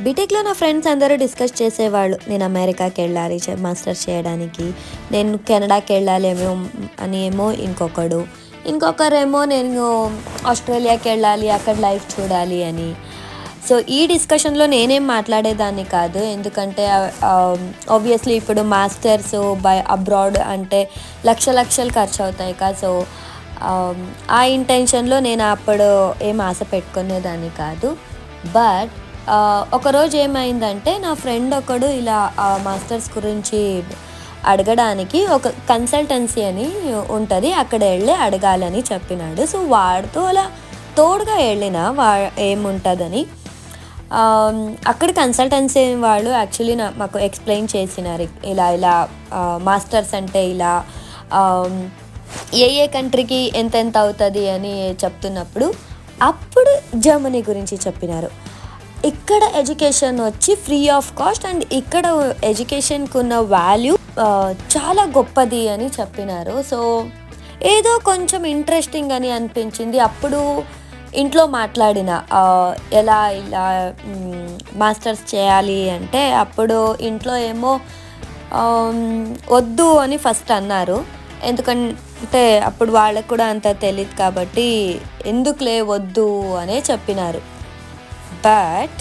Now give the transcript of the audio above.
బీటెక్లో నా ఫ్రెండ్స్ అందరూ డిస్కస్ చేసేవాళ్ళు, నేను అమెరికాకి వెళ్ళాలి మాస్టర్స్ చేయడానికి, నేను కెనడాకి వెళ్ళాలేమో అని ఏమో ఇంకొకరేమో నేను ఆస్ట్రేలియాకి వెళ్ళాలి, అక్కడ లైఫ్ చూడాలి అని. సో ఈ డిస్కషన్లో నేనేం మాట్లాడేదాన్ని కాదు, ఎందుకంటే ఆబ్వియస్లీ ఇప్పుడు మాస్టర్స్ బై అబ్రాడ్ అంటే లక్షలు ఖర్చు అవుతాయి కదా. సో ఆ ఇంటెన్షన్లో నేను అప్పుడు ఏం ఆశ పెట్టుకునేదాన్ని కాదు. బట్ ఒకరోజు ఏమైందంటే, నా ఫ్రెండ్ ఒకడు ఇలా మాస్టర్స్ గురించి అడగడానికి ఒక కన్సల్టెన్సీ అని ఉంటుంది, అక్కడ వెళ్ళి అడగాలని చెప్పినాడు. సో వాడితో అలా తోడుగా వెళ్ళిన ఏముంటుందని. అక్కడ కన్సల్టెన్సీ వాళ్ళు యాక్చువల్లీ మాకు ఎక్స్ప్లెయిన్ చేసినారు, ఇలా మాస్టర్స్ అంటే ఇలా ఏ కంట్రీకి ఎంత అవుతుంది అని చెప్తున్నప్పుడు అప్పుడు జర్మనీ గురించి చెప్పినారు. ఇక్కడ ఎడ్యుకేషన్ వచ్చి ఫ్రీ ఆఫ్ కాస్ట్ అండ్ ఇక్కడ ఎడ్యుకేషన్కి ఉన్న వాల్యూ చాలా గొప్పది అని చెప్పినారు. సో ఏదో కొంచెం ఇంట్రెస్టింగ్ అని అనిపించింది. అప్పుడు ఇంట్లో మాట్లాడిన ఇలా మాస్టర్స్ చేయాలి అంటే, అప్పుడు ఇంట్లో ఏమో వద్దు అని ఫస్ట్ అన్నారు. ఎందుకంటే అప్పుడు వాళ్ళకు కూడా అంత తెలియదు కాబట్టి ఎందుకులే వద్దు అనే చెప్పినారు. బట్